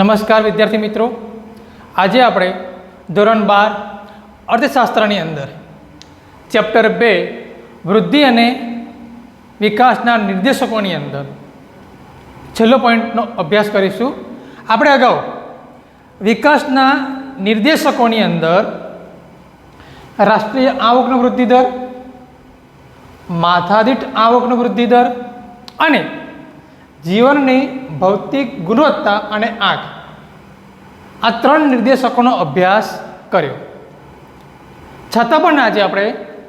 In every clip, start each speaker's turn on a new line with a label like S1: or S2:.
S1: નમસ્કાર વિદ્યાર્થી મિત્રો, આજે આપણે ધોરણ 12 અર્થશાસ્ત્રની અંદર ચેપ્ટર 2 વૃદ્ધિ અને વિકાસના નિર્દેશકોની અંદર છેલ્લો પોઈન્ટનો અભ્યાસ કરીશું. આપણે અગાઉ વિકાસના નિર્દેશકોની અંદર રાષ્ટ્રીય આવકનો વૃદ્ધિ દર, માથાદીઠ આવકનો વૃદ્ધિ દર અને જીવનની ભૌતિક ગુણવત્તા અને આંક, આ ત્રણ નિર્દેશકોનો અભ્યાસ કર્યો. છતાં પણ આજે આપણે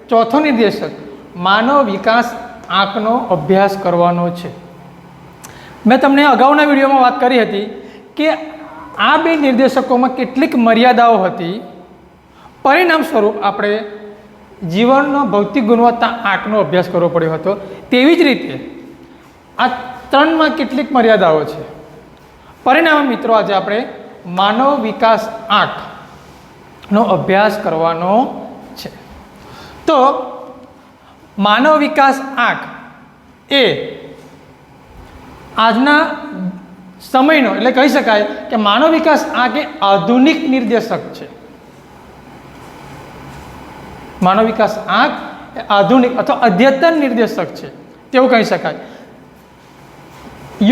S1: ચોથો નિર્દેશક માનવ વિકાસ આંકનો અભ્યાસ કરવાનો છે. મેં તમને અગાઉના વિડીયોમાં વાત કરી હતી કે આ બે નિર્દેશકોમાં કેટલીક મર્યાદાઓ હતી. પરિણામ સ્વરૂપ આપણે જીવનનો ભૌતિક ગુણવત્તા આંકનો અભ્યાસ કરવો પડ્યો હતો. તેવી જ રીતે આ ત્રણમાં કેટલીક મર્યાદાઓ છે. પરિણામે મિત્રો આજે આપણે માનવ વિકાસ આંકનો અભ્યાસ કરવાનો છે. તો માનવ વિકાસ આંક એ આજના સમયનો, એટલે કહી શકાય કે માનવ વિકાસ આંક એ આધુનિક નિર્દેશક છે. માનવ વિકાસ આંક એ આધુનિક અથવા અદ્યતન નિર્દેશક છે તેવું કહી શકાય.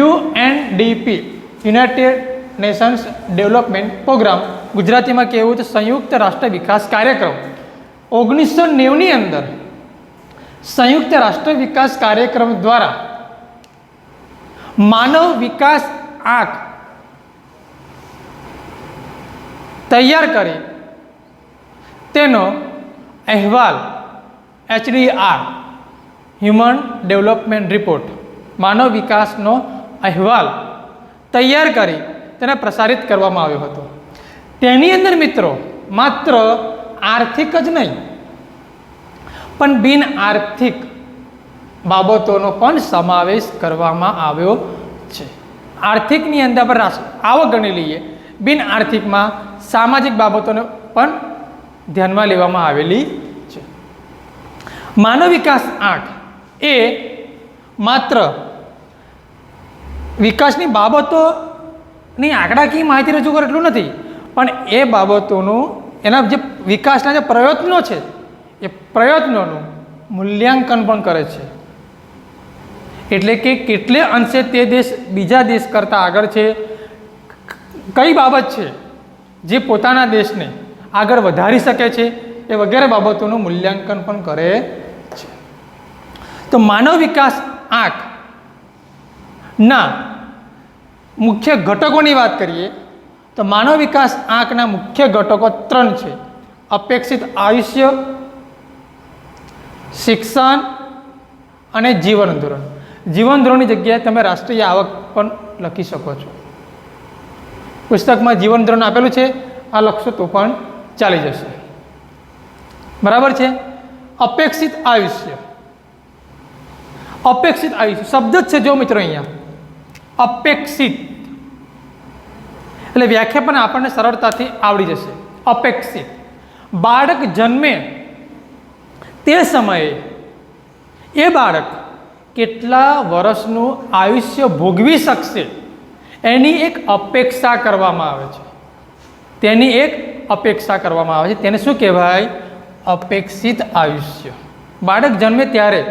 S1: UNDP United Nations Development Programme, ગુજરાતીમાં કહેવું તો સંયુક્ત રાષ્ટ્ર વિકાસ કાર્યક્રમ, 1990ની અંદર સંયુક્ત રાષ્ટ્ર વિકાસ કાર્યક્રમ દ્વારા માનવ વિકાસ આંક તૈયાર કરી તેનો અહેવાલ HDR હ્યુમન ડેવલપમેન્ટ રિપોર્ટ, માનવ વિકાસનો અહેવાલ તૈયાર કરી તેને પ્રસારિત કરવામાં આવ્યો હતો. તેની અંદર મિત્રો માત્ર આર્થિક જ નહીં પણ બિન આર્થિક બાબતોનો પણ સમાવેશ કરવામાં આવ્યો છે. આર્થિકની અંદર આપણે આવક ગણી લઈએ, બિન આર્થિકમાં સામાજિક બાબતોને પણ ધ્યાનમાં લેવામાં આવેલી છે. માનવ વિકાસ આંક એ માત્ર વિકાસની બાબતોની આંકડાકીય માહિતી રજૂ કરે એટલું નથી, પણ એ બાબતોનું, એના જે વિકાસના જે પ્રયત્નો છે એ પ્રયત્નોનું મૂલ્યાંકન પણ કરે છે. એટલે કે કેટલે અંશે તે દેશ બીજા દેશ કરતાં આગળ છે, કઈ બાબત છે જે પોતાના દેશને આગળ વધારી શકે છે, એ વગેરે બાબતોનું મૂલ્યાંકન પણ કરે છે. તો માનવ વિકાસ આંક ના મુખ્ય ઘટકોની વાત કરીએ તો માનવ વિકાસ આંકના મુખ્ય ઘટકો 3 છે: અપેક્ષિત આયુષ્ય, શિક્ષણ અને જીવન ધોરણ. જીવન ધોરણની જગ્યાએ તમે રાષ્ટ્રીય આવક પણ લખી શકો છો. પુસ્તકમાં જીવન ધોરણ આપેલું છે, આ લખશો તો પણ ચાલી જશે. બરાબર છે. અપેક્ષિત આયુષ્ય, અપેક્ષિત આયુષ્ય શબ્દ જ છે જો મિત્રો અહીંયા અપેક્ષિત, એટલે વ્યાખ્યા પણ આપણને સરળતાથી આવડી જશે. અપેક્ષિત, બાળક જન્મે તે સમયે એ બાળક કેટલા વર્ષનું આયુષ્ય ભોગવી શકશે એની એક અપેક્ષા કરવામાં આવે છે. તેની એક અપેક્ષા કરવામાં આવે છે. તેને શું કહેવાય? અપેક્ષિત આયુષ્ય. બાળક જન્મે ત્યારે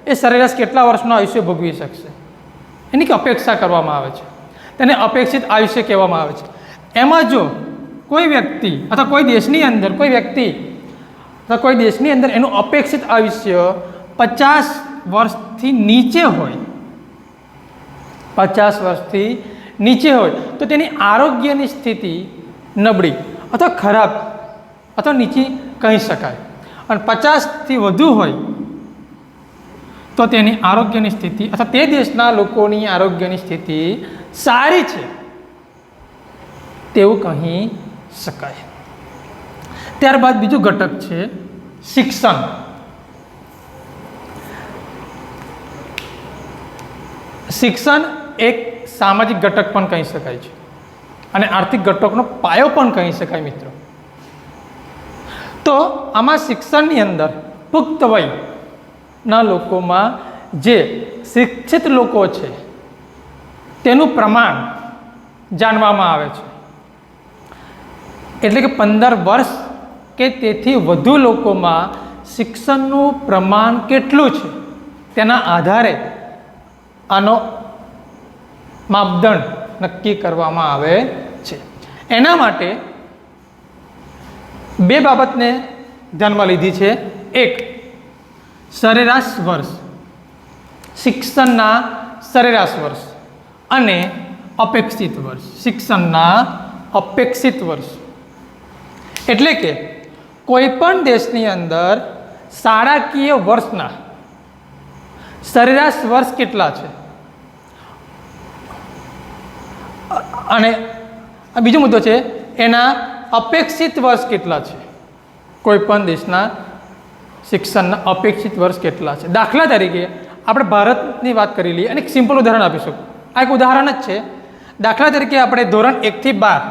S1: એ સરેરાશ કેટલા વર્ષનું આયુષ્ય ભોગવી શકશે એની અપેક્ષા કરવામાં આવે છે. તેને અપેક્ષિત આયુષ્ય કહેવામાં આવે છે. એમાં જો કોઈ વ્યક્તિ અથવા કોઈ દેશની અંદર કોઈ દેશની અંદર એનું અપેક્ષિત આયુષ્ય 50 વર્ષથી નીચે હોય, 50 વર્ષથી નીચે હોય તો તેની આરોગ્યની સ્થિતિ નબળી અથવા ખરાબ અથવા નીચી કહી શકાય. અને 50થી વધુ હોય તો તેની આરોગ્યની સ્થિતિ અથવા તે દેશના લોકોની આરોગ્યની સ્થિતિ સારી છે તેવું કહી શકાય. ત્યારબાદ બીજું ઘટક છે શિક્ષણ. શિક્ષણ એક સામાજિક ઘટક પણ કહી શકાય છે અને આર્થિક ઘટકનો પાયો પણ કહી શકાય મિત્રો. તો આમાં શિક્ષણની અંદર પુખ્ત વયના લોકોમાં જે શિક્ષિત લોકો છે તેનું પ્રમાણ જાણવામાં આવે છે. એટલે કે 15 વર્ષ કે તેથી વધુ લોકોમાં શિક્ષણનું પ્રમાણ કેટલું છે તેના આધારે આનો માપદંડ નક્કી કરવામાં આવે છે. એના માટે બે બાબતને ધ્યાનમાં લીધી છે. એક, સરેરાશ વર્ષ, શિક્ષણના સરેરાશ વર્ષ, અને અપેક્ષિત વર્ષ, શિક્ષણના અપેક્ષિત વર્ષ. એટલે કે કોઈ પણ દેશની અંદર શાળાકીય વર્ષના સરેરાશ વર્ષ કેટલા છે અને બીજો મુદ્દો છે એના અપેક્ષિત વર્ષ કેટલા છે. કોઈ પણ દેશના શિક્ષણના અપેક્ષિત વર્ષ કેટલા છે. દાખલા તરીકે આપણે ભારતની વાત કરી લઈએ અને એક સિમ્પલ ઉદાહરણ આપીશું. આ એક ઉદાહરણ જ છે. દાખલા તરીકે આપણે ધોરણ 1 થી 12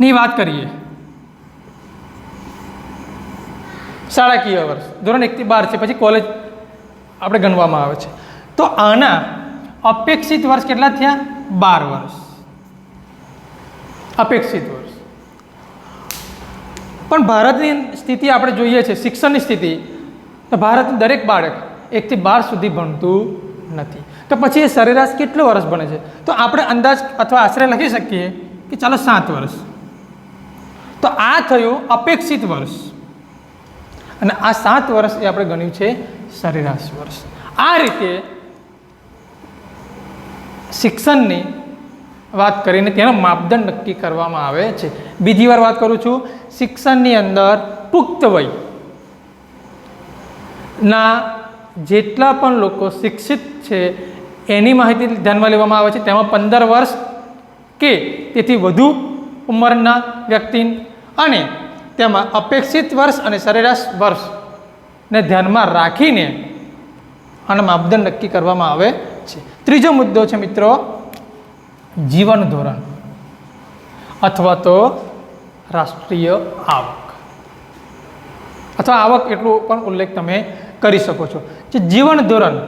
S1: ની વાત કરીએ. શાળાકીય વર્ષ ધોરણ 1 થી 12 છે, પછી કોલેજ આપણે ગણવામાં આવે છે. તો આના અપેક્ષિત વર્ષ કેટલા થયા? 12 વર્ષ અપેક્ષિત વર્ષ. પણ ભારતની સ્થિતિ આપણે જોઈએ છે, શિક્ષણની સ્થિતિ, તો ભારતનું દરેક બાળક 1 થી 12 સુધી ભણતું નથી. તો પછી એ સરેરાશ કેટલું વર્ષ ભણે છે? તો આપણે અંદાજ અથવા આશરે લખી શકીએ કે ચાલો 7 વર્ષ. તો આ થયું અપેક્ષિત વર્ષ અને આ 7 વર્ષ એ આપણે ગણ્યું છે સરેરાશ વર્ષ. આ રીતે શિક્ષણની વાત કરીને તેનો માપદંડ નક્કી કરવામાં આવે છે. બીજી વાર વાત કરું છું, શિક્ષણની અંદર પુખ્ત વય ના જેટલા પણ લોકો શિક્ષિત છે એની માહિતી ધ્યાનમાં લેવામાં આવે છે. તેમાં 15 વર્ષ કે તેથી વધુ ઉંમરના વ્યક્તિ અને તેમાં અપેક્ષિત વર્ષ અને સરેરાશ વર્ષને ધ્યાનમાં રાખીને આનો માપદંડ નક્કી કરવામાં આવે છે. ત્રીજો મુદ્દો છે મિત્રો, જીવન ધોરણ અથવા તો રાષ્ટ્રીય આવક અથવા આવક એટલું પણ ઉલ્લેખ તમે કરી શકો છો. જે જીવન ધોરણ,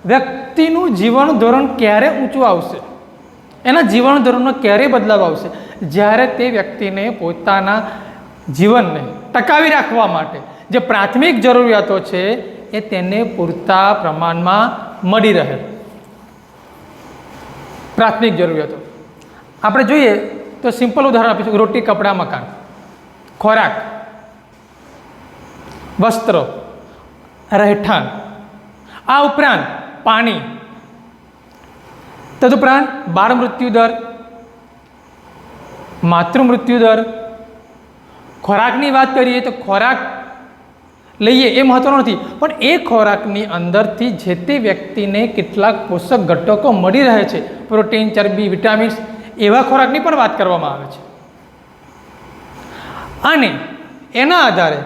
S1: વ્યક્તિનું જીવન ધોરણ ક્યારે ઊંચું આવશે, એના જીવન ધોરણમાં ક્યારે બદલાવ આવશે? જ્યારે તે વ્યક્તિને પોતાના જીવનને ટકાવી રાખવા માટે જે પ્રાથમિક જરૂરિયાતો છે એ તેને પૂરતા પ્રમાણમાં મળી રહે. પ્રાથમિક જરૂરિયાતો આપણે જોઈએ તો સિમ્પલ ઉદાહરણ આપીશું. રોટી, કપડાં, મકાન, ખોરાક, વસ્ત્ર, રહેઠાણ, આ ઉપરાંત પાણી, તદુપરાંત બાળ મૃત્યુ દર, માતૃ મૃત્યુ દર. ખોરાકની વાત કરીએ તો ખોરાક લઈએ એ મહત્વનો નથી, પણ એ ખોરાકની અંદરથી જે તે વ્યક્તિને કેટલાક પોષક ઘટકો મળી રહે છે, પ્રોટીન, ચરબી, વિટામિન્સ, એવા ખોરાકની પણ વાત કરવામાં આવે છે. અને એના આધારે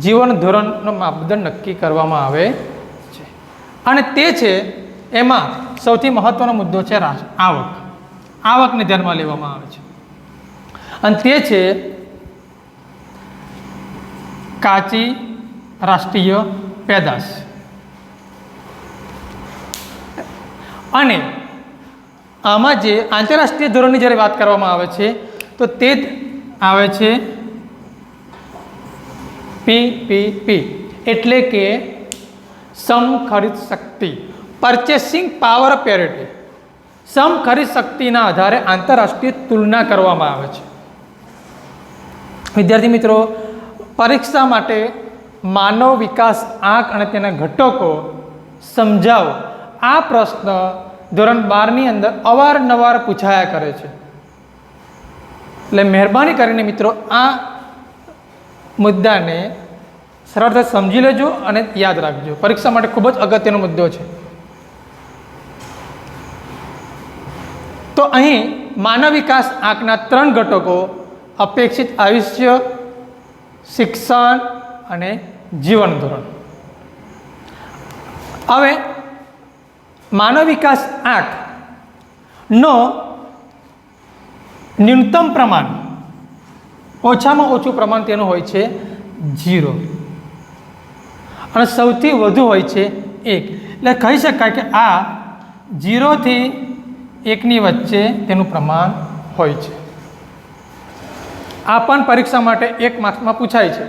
S1: જીવન ધોરણનો માપદંડ નક્કી કરવામાં આવે છે. અને તે છે એમાં સૌથી મહત્વનો મુદ્દો છે આવક. આવકને ધ્યાનમાં લેવામાં આવે છે અને તે છે કાચી રાષ્ટ્રીય પેદાશ. અને આમાં જે આંતરરાષ્ટ્રીય ધોરણની જ્યારે વાત કરવામાં આવે છે તો તે જ આવે છે પીપીપી, એટલે કે સમખરીદ શક્તિ, પરચેસિંગ પાવર પેરિટી. સમખરીદ શક્તિના આધારે આંતરરાષ્ટ્રીય તુલના કરવામાં આવે છે. વિદ્યાર્થી મિત્રો, પરીક્ષા માટે માનવ વિકાસ આંક અને તેના ઘટકો સમજાવો, આ પ્રશ્ન ધોરણ 12ની અંદર અવારનવાર પૂછાયા કરે છે. એટલે મહેરબાની કરીને મિત્રો આ મુદ્દાને સરળતા સમજી લેજો અને યાદ રાખજો. પરીક્ષા માટે ખૂબ જ અગત્યનો મુદ્દો છે. તો અહીં માનવ વિકાસ આંકના 3 ઘટકો અપેક્ષિત આયુષ્ય, શિક્ષણ અને જીવન ધોરણ. હવે માનવ વિકાસ આંકનો ન્યૂનતમ પ્રમાણ, ઓછામાં ઓછું પ્રમાણ તેનું હોય છે 0 અને સૌથી વધુ હોય છે 1. એટલે કહી શકાય કે આ 0 થી એકની વચ્ચે તેનું પ્રમાણ હોય છે. આ પણ પરીક્ષા માટે 1 માર્ક્સમાં પૂછાય છે.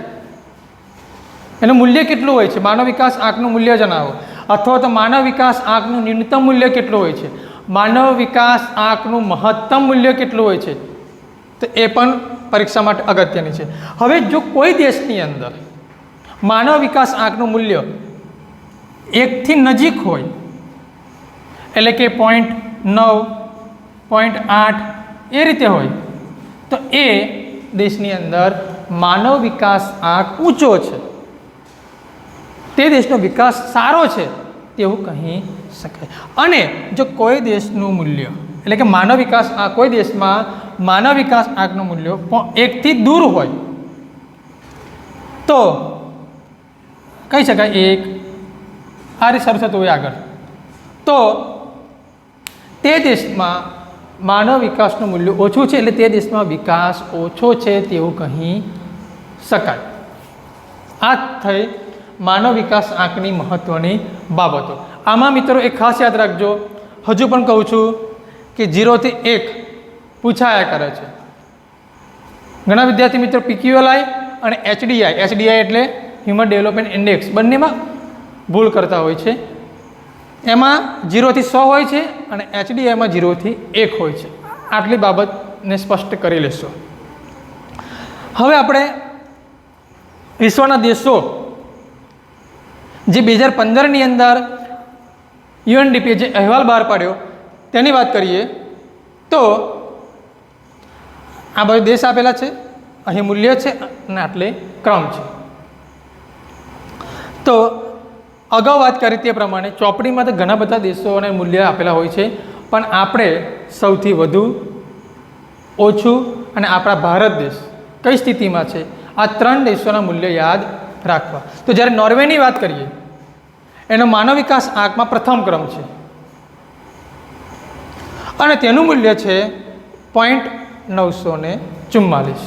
S1: એનું મૂલ્ય કેટલું હોય છે? માનવ વિકાસ આંકનું મૂલ્ય જણાવો, અથવા તો માનવ વિકાસ આંકનું ન્યૂનતમ મૂલ્ય કેટલું હોય છે, માનવ વિકાસ આંકનું મહત્તમ મૂલ્ય કેટલું હોય છે. તો એ પણ પરીક્ષા માટે અગત્યની છે. હવે જો કોઈ દેશની અંદર માનવ વિકાસ આંકનું મૂલ્ય 1થી નજીક હોય, એટલે કે 0.9, 0.8 એ રીતે હોય, તો એ દેશની અંદર માનવ વિકાસ આંક ઊંચો છે, તે દેશનો વિકાસ સારો છે તેવું કહી શકાય. અને જો કોઈ દેશનું મૂલ્ય એટલે કે માનવ વિકાસ આંક, કોઈ દેશમાં માનવ વિકાસ આંકનું મૂલ્ય 1થી દૂર હોય તો કહી શકાય 1 આ રીતે શરૂ થતું હોય આગળ, તો તે દેશમાં માનવ વિકાસનું મૂલ્ય ઓછું છે, એટલે તે દેશમાં વિકાસ ઓછો છે તેવું કહી શકાય. આ થઈ માનવ વિકાસ આંકની મહત્ત્વની બાબતો. આમાં મિત્રો એક ખાસ યાદ રાખજો, હજુ પણ કહું છું કે 0 થી 1 પૂછાયા કરે છે. ઘણા વિદ્યાર્થી મિત્રો PQLI અને HDI એટલે હ્યુમન ડેવલપમેન્ટ ઇન્ડેક્સ બંનેમાં ભૂલ કરતા હોય છે. એમાં 0 થી 100 હોય છે અને HDIમાં 0 થી 1 હોય છે. આટલી બાબતને સ્પષ્ટ કરી લેશો. હવે આપણે વિશ્વના દેશો જે 2015ની અંદર UNDP જે અહેવાલ બહાર પાડ્યો તેની વાત કરીએ તો આ બધા દેશ આપેલા છે, અહીં મૂલ્ય છે અને આટલે ક્રમ છે. તો અગાઉ વાત કરી તે પ્રમાણે ચોપડીમાં તો ઘણા બધા દેશો અને મૂલ્ય આપેલા હોય છે, પણ આપણે સૌથી વધુ, ઓછું અને આપણા ભારત દેશ કઈ સ્થિતિમાં છે, આ 3 દેશોના મૂલ્ય યાદ રાખવા. તો જ્યારે નોર્વેની વાત કરીએ, એનો માનવ વિકાસ આંકમાં પ્રથમ ક્રમ છે અને તેનું મૂલ્ય છે 944.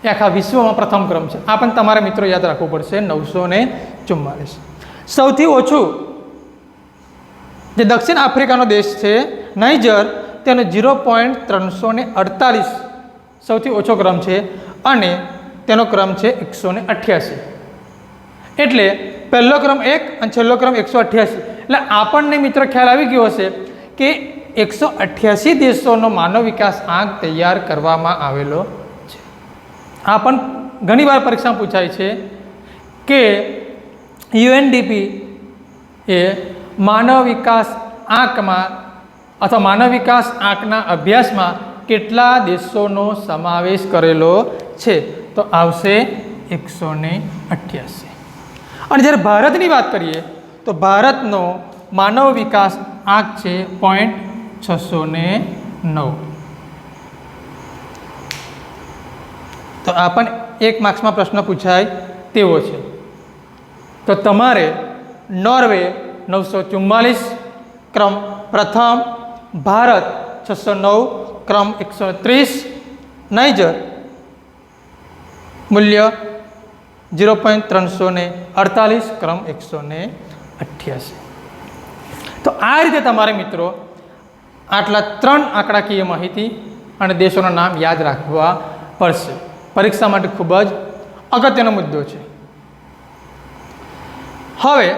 S1: એ આખા વિશ્વમાં પ્રથમ ક્રમ છે. આ પણ તમારે મિત્રો યાદ રાખવું પડશે, 944. સૌથી ઓછું જે દક્ષિણ આફ્રિકાનો દેશ છે નાઇજર, તેનો 0.348 સૌથી ઓછો ક્રમ છે અને તેનો ક્રમ છે 188. એટલે પહેલો ક્રમ 1 અને છેલ્લો ક્રમ 188. એટલે આપણને મિત્રો ખ્યાલ આવી ગયો હશે કે 188 દેશોનો માનવ વિકાસ આંક તૈયાર કરવામાં આવેલો છે. આ પણ ઘણી વાર પરીક્ષામાં પૂછાય છે કે UNDP એ માનવ વિકાસ આંકમાં અથવા માનવ વિકાસ આંકના અભ્યાસમાં કેટલા દેશોનો સમાવેશ કરેલો છે, તો આવશે 188. અને જ્યારે ભારતની વાત કરીએ તો ભારતનો માનવ વિકાસ આંક છે 609. તો આ પણ 1 માર્ક્સમાં પ્રશ્ન પૂછાય તેવો છે. તો તમારે નોર્વે 944 ક્રમ પ્રથમ, ભારત 609 ક્રમ 130, નાઇજર મૂલ્ય 0.348 ક્રમ 188. તો આ રીતે તમારે મિત્રો આટલા 3 આંકડાકીય માહિતી અને દેશોના નામ યાદ રાખવા પડશે. પરીક્ષા માટે ખૂબ જ અગત્યનો મુદ્દો છે. હવે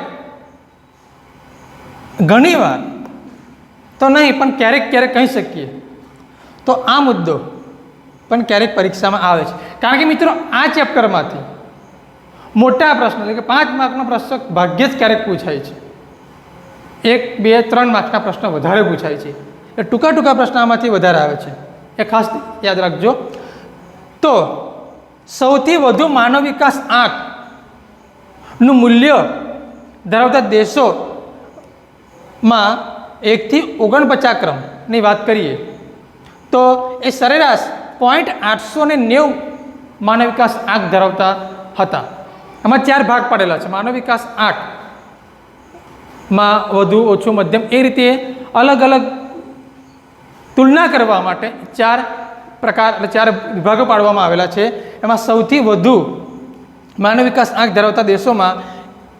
S1: ઘણીવાર તો નહીં પણ ક્યારેક ક્યારેક કહી શકીએ તો આ મુદ્દો પણ ક્યારેક પરીક્ષામાં આવે છે. કારણ કે મિત્રો આ ચેપ્ટરમાંથી મોટા પ્રશ્નો એટલે કે 5 માર્કનો પ્રશ્ન ભાગ્યે જ ક્યારેક પૂછાય છે. 1, 2, 3 માર્કના પ્રશ્નો વધારે પૂછાય છે. એ ટૂંકા પ્રશ્ન આમાંથી વધારે આવે છે, એ ખાસ યાદ રાખજો. તો સૌથી વધુ માનવ વિકાસ આંકનું મૂલ્ય ધરાવતા દેશોમાં 1 થી 49 ક્રમની વાત કરીએ તો એ સરેરાશ 890 માનવ વિકાસ આંક ધરાવતા હતા. આમાં 4 ભાગ પાડેલા છે. માનવ વિકાસ આંકમાં વધુ, ઓછું, મધ્યમ એ રીતે અલગ અલગ તુલના કરવા માટે 4 પ્રકાર એટલે 4 વિભાગો પાડવામાં આવેલા છે. એમાં સૌથી વધુ માનવ વિકાસ આંક ધરાવતા દેશોમાં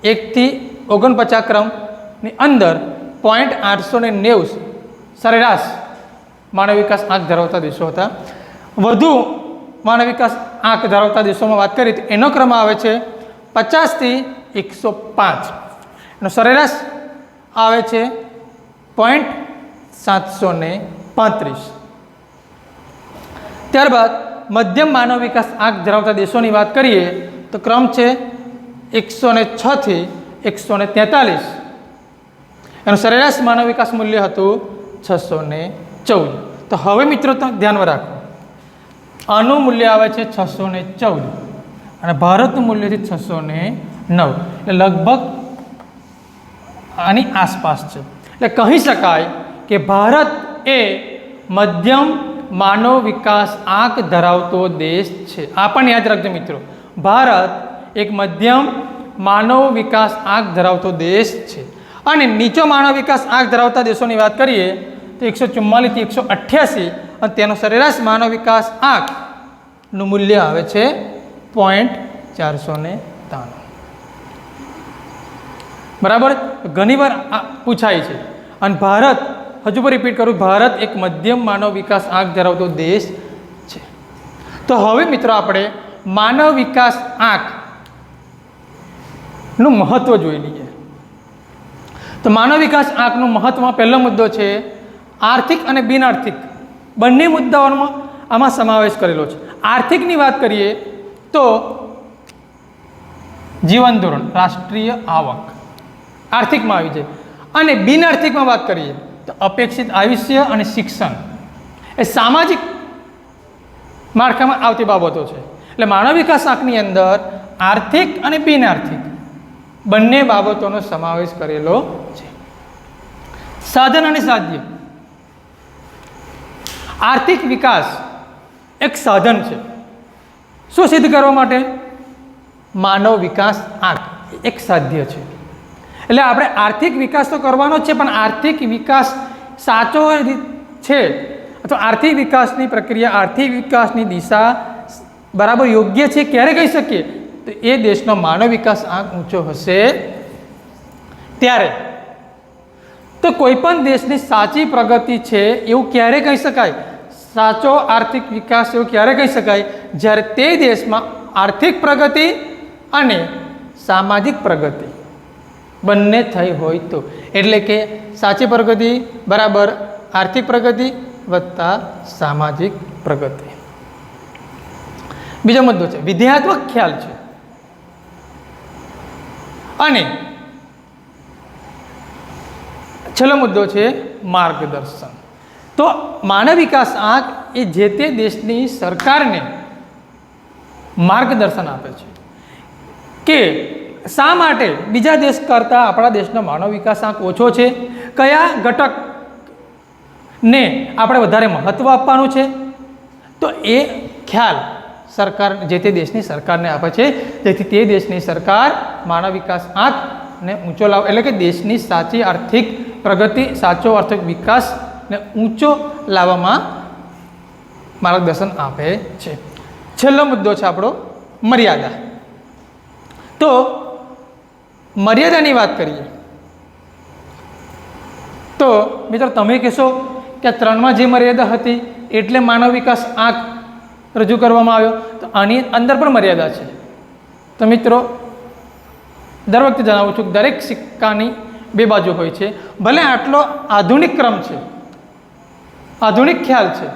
S1: 1 થી 49 ક્રમની અંદર 890 સરેરાશ માનવ વિકાસ આંક ધરાવતા દેશો હતા. વધુ માનવ વિકાસ આંક ધરાવતા દેશોમાં વાત કરીએ તો એનો ક્રમ આવે છે 50 થી 105. એનો સરેરાશ આવે છે 0.735. ત્યારબાદ મધ્યમ માનવ વિકાસ આંક ધરાવતા દેશોની વાત કરીએ તો ક્રમ છે 106 થી 143. એનું સરેરાશ માનવ વિકાસ મૂલ્ય હતું 614. તો હવે મિત્રો ધ્યાનમાં રાખો, આનું મૂલ્ય આવે છે 614 અને ભારતનું મૂલ્ય છે 609. એટલે લગભગ આની આસપાસ છે. એટલે કહી શકાય કે ભારત એ મધ્યમ માનવ વિકાસ આંક ધરાવતો દેશ છે. આ પણ યાદ રાખજો મિત્રો, ભારત એક મધ્યમ માનવ વિકાસ આંક ધરાવતો દેશ છે. અને નીચો માનવ વિકાસ આંક ધરાવતા દેશોની વાત કરીએ તો 144 થી 188 અને તેનો સરેરાશ માનવ વિકાસ આંકનું મૂલ્ય આવે છે 0.493. બરાબર, ઘણીવાર પૂછાય છે. અને ભારત, હજુ પણ રિપીટ કરું, ભારત એક મધ્યમ માનવ વિકાસ આંક ધરાવતો દેશ છે. તો હવે મિત્રો આપણે માનવ વિકાસ આંકનું મહત્વ જોઈ લઈએ. તો માનવ વિકાસ આંકનું મહત્વમાં પહેલો મુદ્દો છે આર્થિક અને બિન આર્થિક બંને મુદ્દાઓમાં આમાં સમાવેશ કરેલો છે. આર્થિકની વાત કરીએ તો જીવન ધોરણ, રાષ્ટ્રીય આવક આર્થિકમાં આવી જાય. અને બિન આર્થિકમાં વાત કરીએ તો અપેક્ષિત આયુષ્ય અને શિક્ષણ એ સામાજિક માળખામાં આવતી બાબતો છે. એટલે માનવ વિકાસ આંકની અંદર આર્થિક અને બિન આર્થિક બંને બાબતોનો સમાવેશ કરેલો છે. સાધન અને સાધ્ય. આર્થિક વિકાસ એક સાધન છે. શું સિદ્ધ કરવા માટે? માનવ વિકાસ આંક એક સાધ્ય છે. એટલે આપણે આર્થિક વિકાસ તો કરવાનો જ છે, પણ આર્થિક વિકાસ સાચો છે અથવા આર્થિક વિકાસની પ્રક્રિયા, આર્થિક વિકાસની દિશા બરાબર યોગ્ય છે ક્યારે કહી શકીએ તો એ દેશનો માનવ વિકાસ આંક ઊંચો હશે ત્યારે. તો કોઈ પણ દેશની સાચી પ્રગતિ છે એવું ક્યારે કહી શકાય, સાચો આર્થિક વિકાસ એવું ક્યારે કહી શકાય જ્યારે તે દેશમાં આર્થિક પ્રગતિ અને સામાજિક પ્રગતિ બંને થઈ હોય તો. એટલે કે સાચી પ્રગતિ બરાબર આર્થિક પ્રગતિ વત્તા સામાજિક પ્રગતિ. બીજો મુદ્દો છે વિધેયાત્મક ખ્યાલ છે. અને છેલ્લો મુદ્દો છે માર્ગદર્શન. તો માનવ વિકાસ આંક એ જે તે દેશની સરકારને માર્ગદર્શન આપે છે કે શા માટે બીજા દેશ કરતાં આપણા દેશનો માનવ વિકાસ આંક ઓછો છે, કયા ઘટકને આપણે વધારે મહત્ત્વ આપવાનું છે. તો એ ખ્યાલ સરકાર જે તે દેશની સરકારને આપે છે, જેથી તે દેશની સરકાર માનવ વિકાસ આંકને ઊંચો લાવે, એટલે કે દેશની સાચી આર્થિક પ્રગતિ, સાચો આર્થિક વિકાસને ઊંચો લાવવામાં માર્ગદર્શન આપે છે. છેલ્લો મુદ્દો છે આપણો મર્યાદા. તો મર્યાદાની વાત કરીએ તો મિત્રો તમે કહેશો કે 3માં જે મર્યાદા હતી એટલે માનવ વિકાસ આંક રજૂ કરવામાં આવ્યો, તો આની અંદર પણ મર્યાદા છે. તો મિત્રો દર વખતે જણાવું છું કે દરેક સિક્કાની બે બાજુ હોય છે. ભલે આટલો આધુનિક ક્રમ છે, આધુનિક ખ્યાલ છે,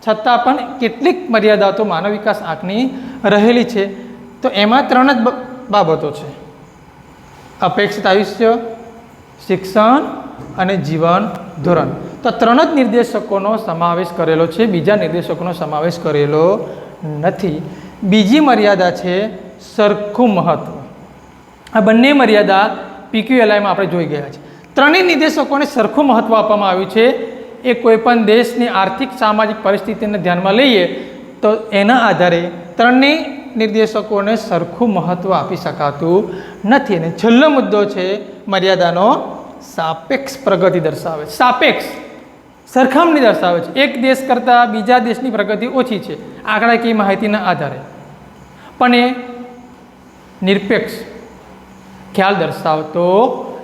S1: છતાં પણ કેટલીક મર્યાદા તો માનવ વિકાસ આંકની રહેલી છે. તો એમાં 3 જ બાબતો છે: અપેક્ષિત આયુષ્ય, શિક્ષણ અને જીવન ધોરણ. તો 3 જ નિર્દેશકોનો સમાવેશ કરેલો છે, બીજા નિર્દેશકોનો સમાવેશ કરેલો નથી. બીજી મર્યાદા છે સરખું મહત્ત્વ. આ બંને મર્યાદા PQLIમાં આપણે જોઈ ગયા છે. 3 નિર્દેશકોને સરખું મહત્ત્વ આપવામાં આવ્યું છે. એ કોઈપણ દેશની આર્થિક સામાજિક પરિસ્થિતિને ધ્યાનમાં લઈએ તો એના આધારે 3 નિર્દેશકોને સરખું મહત્ત્વ આપી શકાતું નથી. અને છેલ્લો મુદ્દો છે મર્યાદાનો સાપેક્ષ પ્રગતિ દર્શાવે છે. સાપેક્ષ સરખામણી દર્શાવે છે. એક દેશ કરતાં બીજા દેશની પ્રગતિ ઓછી છે આંકડાકીય માહિતીના આધારે, પણ એ નિરપેક્ષ ખ્યાલ દર્શાવતો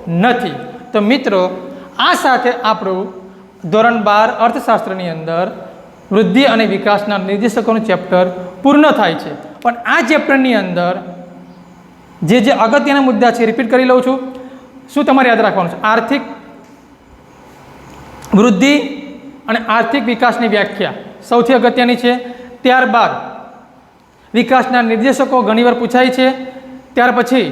S1: નથી. તો મિત્રો આ સાથે આપણું ધોરણ 12 અર્થશાસ્ત્રની અંદર વૃદ્ધિ અને વિકાસના નિર્દેશકોનું ચેપ્ટર પૂર્ણ થાય છે. પણ આ ચેપ્ટરની અંદર જે અગત્યના મુદ્દા છે રિપીટ કરી લઉં છું. શું તમારે યાદ રાખવાનું છે? આર્થિક વૃદ્ધિ અને આર્થિક વિકાસની વ્યાખ્યા સૌથી અગત્યની છે. ત્યારબાદ વિકાસના નિર્દેશકો ઘણીવાર પૂછાય છે. ત્યાર પછી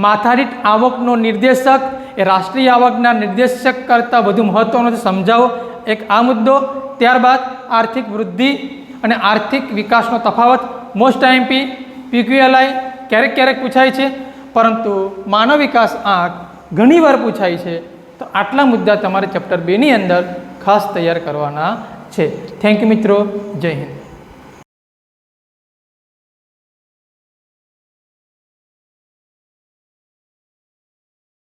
S1: માથાદીઠ આવકનો નિર્દેશક એ રાષ્ટ્રીય આવકના નિર્દેશક કરતાં વધુ મહત્ત્વનો છે, સમજાવો એક આ મુદ્દો. ત્યારબાદ આર્થિક વૃદ્ધિ અને આર્થિક વિકાસનો તફાવત મોસ્ટ આઈએમપી પીક્યુએલઆઈ ક્યારેક પૂછાય છે, પરંતુ માનવ વિકાસ આંક ઘણીવાર પૂછાય છે. તો આટલા મુદ્દા તમારે ચેપ્ટર 2ની અંદર ખાસ તૈયાર કરવાના છે. થેન્ક યુ મિત્રો. જય હિન્દ.